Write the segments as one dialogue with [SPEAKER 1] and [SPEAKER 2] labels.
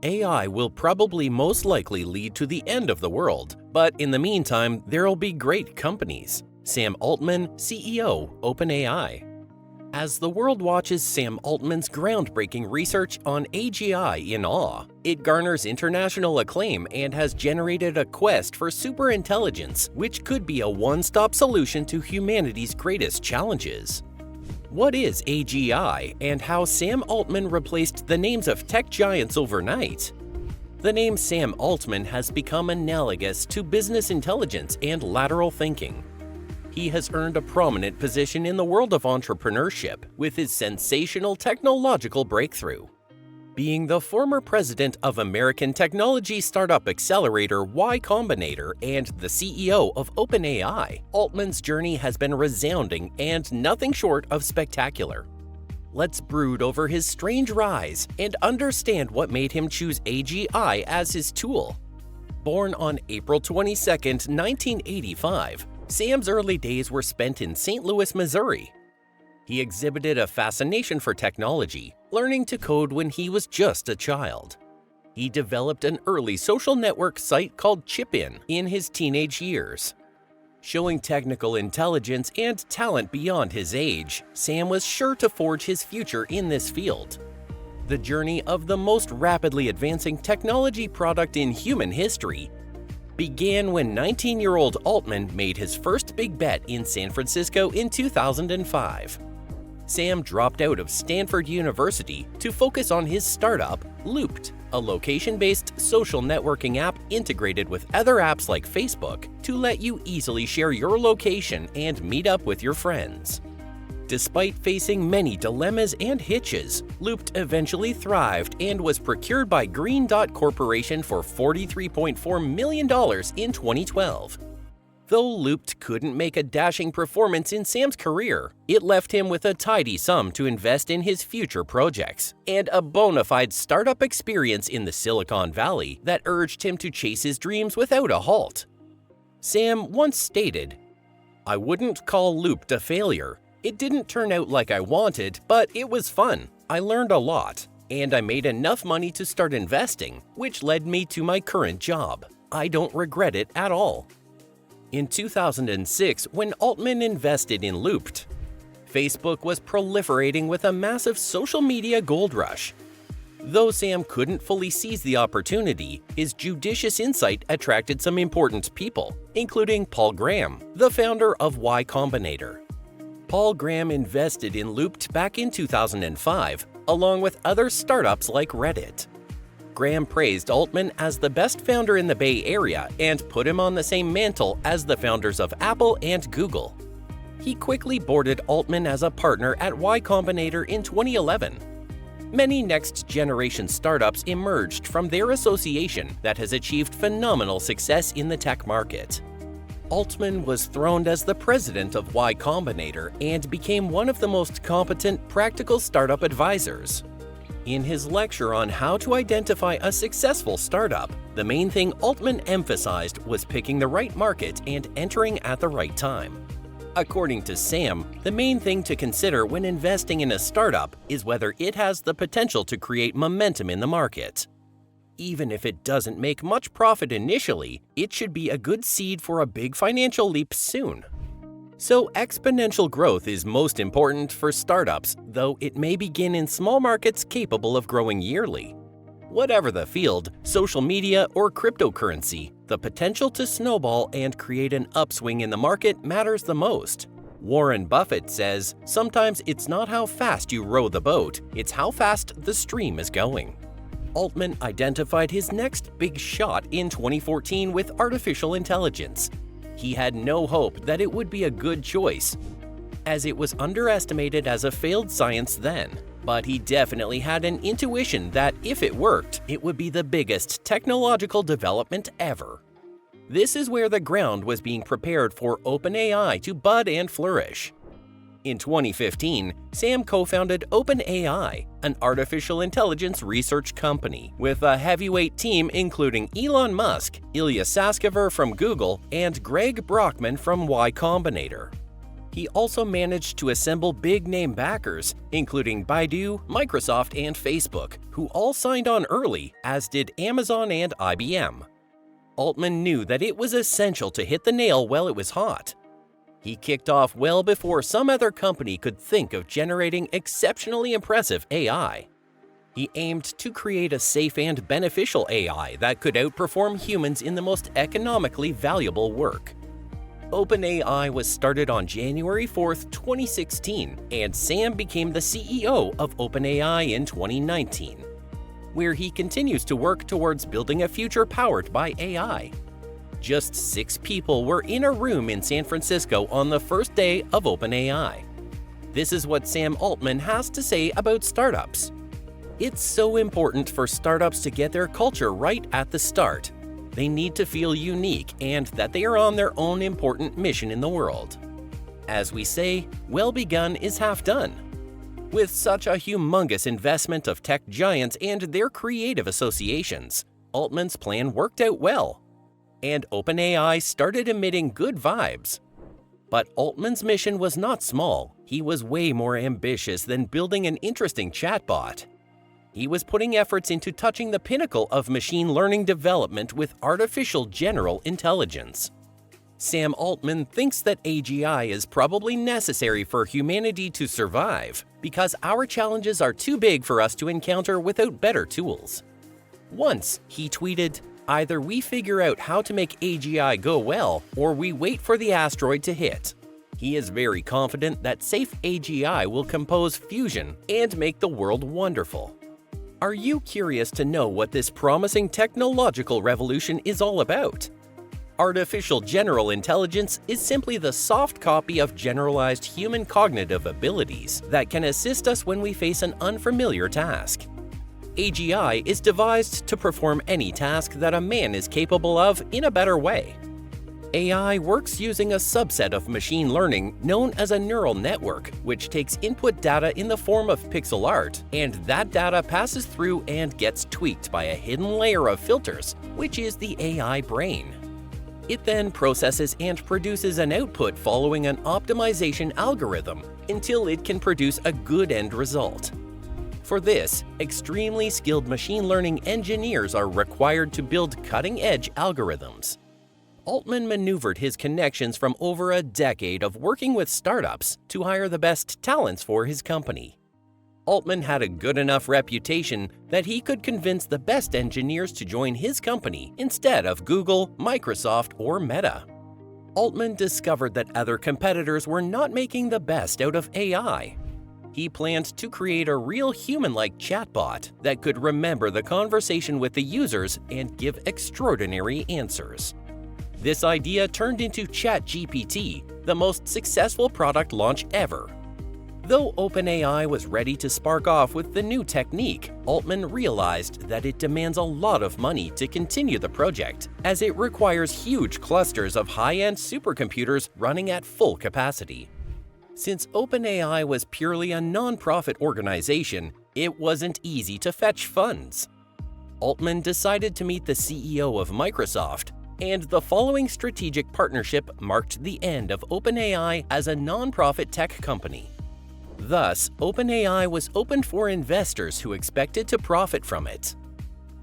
[SPEAKER 1] AI will probably most likely lead to the end of the world, but in the meantime, there'll be great companies. Sam Altman, CEO, OpenAI. As the world watches Sam Altman's groundbreaking research on AGI in awe, it garners international acclaim and has generated a quest for superintelligence, which could be a one-stop solution to humanity's greatest challenges. What is AGI, and how Sam Altman replaced the names of tech giants overnight? The name Sam Altman has become analogous to business intelligence and lateral thinking. He has earned a prominent position in the world of entrepreneurship with his sensational technological breakthrough. Being the former president of American technology startup accelerator Y Combinator and the CEO of OpenAI, Altman's journey has been resounding and nothing short of spectacular. Let's brood over his strange rise and understand what made him choose AGI as his tool. Born on April 22, 1985, Sam's early days were spent in St. Louis, Missouri. He exhibited a fascination for technology, learning to code when he was just a child. He developed an early social network site called Chipin in his teenage years. Showing technical intelligence and talent beyond his age, Sam was sure to forge his future in this field. The journey of the most rapidly advancing technology product in human history began when 19-year-old Altman made his first big bet in San Francisco in 2005. Sam dropped out of Stanford University to focus on his startup, Looped, a location-based social networking app integrated with other apps like Facebook to let you easily share your location and meet up with your friends. Despite facing many dilemmas and hitches, Looped eventually thrived and was procured by Green Dot Corporation for $43.4 million in 2012. Though Looped couldn't make a dashing performance in Sam's career, it left him with a tidy sum to invest in his future projects, and a bona fide startup experience in the Silicon Valley that urged him to chase his dreams without a halt. Sam once stated, "I wouldn't call Looped a failure. It didn't turn out like I wanted, but it was fun. I learned a lot, and I made enough money to start investing, which led me to my current job. I don't regret it at all." In 2006, when Altman invested in Looped, Facebook was proliferating with a massive social media gold rush. Though Sam couldn't fully seize the opportunity, his judicious insight attracted some important people, including Paul Graham, the founder of Y Combinator. Paul Graham invested in Looped back in 2005, along with other startups like Reddit. Graham praised Altman as the best founder in the Bay Area and put him on the same mantle as the founders of Apple and Google. He quickly boarded Altman as a partner at Y Combinator in 2011. Many next-generation startups emerged from their association that has achieved phenomenal success in the tech market. Altman was throned as the president of Y Combinator and became one of the most competent practical startup advisors. In his lecture on how to identify a successful startup, the main thing Altman emphasized was picking the right market and entering at the right time. According to Sam, the main thing to consider when investing in a startup is whether it has the potential to create momentum in the market. Even if it doesn't make much profit initially, it should be a good seed for a big financial leap soon. So exponential growth is most important for startups, though it may begin in small markets capable of growing yearly. Whatever the field, social media or cryptocurrency, the potential to snowball and create an upswing in the market matters the most. Warren Buffett says, "Sometimes it's not how fast you row the boat, it's how fast the stream is going." Altman identified his next big shot in 2014 with artificial intelligence. He had no hope that it would be a good choice, as it was underestimated as a failed science then. But he definitely had an intuition that if it worked, it would be the biggest technological development ever. This is where the ground was being prepared for OpenAI to bud and flourish. In 2015, Sam co-founded OpenAI, an artificial intelligence research company, with a heavyweight team including Elon Musk, Ilya Sutskever from Google, and Greg Brockman from Y Combinator. He also managed to assemble big-name backers, including Baidu, Microsoft, and Facebook, who all signed on early, as did Amazon and IBM. Altman knew that it was essential to hit the nail while it was hot. He kicked off well before some other company could think of generating exceptionally impressive AI. He aimed to create a safe and beneficial AI that could outperform humans in the most economically valuable work. OpenAI was started on January 4, 2016, and Sam became the CEO of OpenAI in 2019, where he continues to work towards building a future powered by AI. Just 6 people were in a room in San Francisco on the first day of OpenAI. This is what Sam Altman has to say about startups. It's so important for startups to get their culture right at the start. They need to feel unique and that they are on their own important mission in the world. As we say, well begun is half done. With such a humongous investment of tech giants and their creative associations, Altman's plan worked out well, and OpenAI started emitting good vibes. But Altman's mission was not small. He was way more ambitious than building an interesting chatbot. He was putting efforts into touching the pinnacle of machine learning development with artificial general intelligence. Sam Altman thinks that AGI is probably necessary for humanity to survive because our challenges are too big for us to encounter without better tools. Once, he tweeted, "Either we figure out how to make AGI go well, or we wait for the asteroid to hit." He is very confident that safe AGI will compose fusion and make the world wonderful. Are you curious to know what this promising technological revolution is all about? Artificial general intelligence is simply the soft copy of generalized human cognitive abilities that can assist us when we face an unfamiliar task. AGI is devised to perform any task that a man is capable of in a better way. AI works using a subset of machine learning known as a neural network, which takes input data in the form of pixel art, and that data passes through and gets tweaked by a hidden layer of filters, which is the AI brain. It then processes and produces an output following an optimization algorithm until it can produce a good end result. For this, extremely skilled machine learning engineers are required to build cutting-edge algorithms. Altman maneuvered his connections from over a decade of working with startups to hire the best talents for his company. Altman had a good enough reputation that he could convince the best engineers to join his company instead of Google, Microsoft, or Meta. Altman discovered that other competitors were not making the best out of AI. He planned to create a real human-like chatbot that could remember the conversation with the users and give extraordinary answers. This idea turned into ChatGPT, the most successful product launch ever. Though OpenAI was ready to spark off with the new technique, Altman realized that it demands a lot of money to continue the project, as it requires huge clusters of high-end supercomputers running at full capacity. Since OpenAI was purely a non-profit organization, it wasn't easy to fetch funds. Altman decided to meet the CEO of Microsoft, and the following strategic partnership marked the end of OpenAI as a non-profit tech company. Thus, OpenAI was opened for investors who expected to profit from it.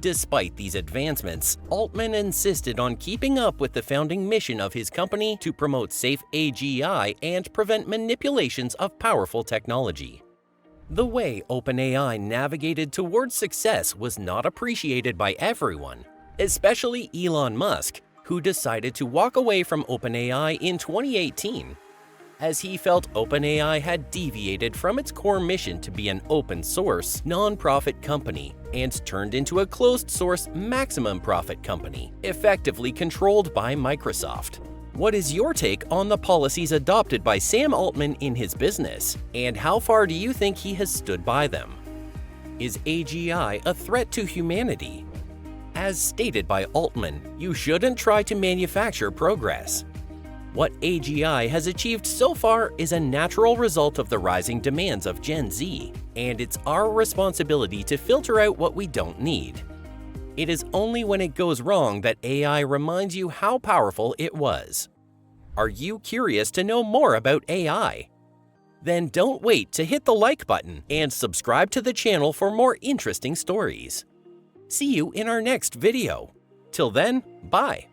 [SPEAKER 1] Despite these advancements, Altman insisted on keeping up with the founding mission of his company to promote safe AGI and prevent manipulations of powerful technology. The way OpenAI navigated towards success was not appreciated by everyone, especially Elon Musk, who decided to walk away from OpenAI in 2018, as he felt OpenAI had deviated from its core mission to be an open-source, non-profit company and turned into a closed-source, maximum-profit company, effectively controlled by Microsoft. What is your take on the policies adopted by Sam Altman in his business, and how far do you think he has stood by them? Is AGI a threat to humanity? As stated by Altman, you shouldn't try to manufacture progress. What AGI has achieved so far is a natural result of the rising demands of Gen Z, and it's our responsibility to filter out what we don't need. It is only when it goes wrong that AI reminds you how powerful it was. Are you curious to know more about AI? Then don't wait to hit the like button and subscribe to the channel for more interesting stories. See you in our next video. Till then, bye.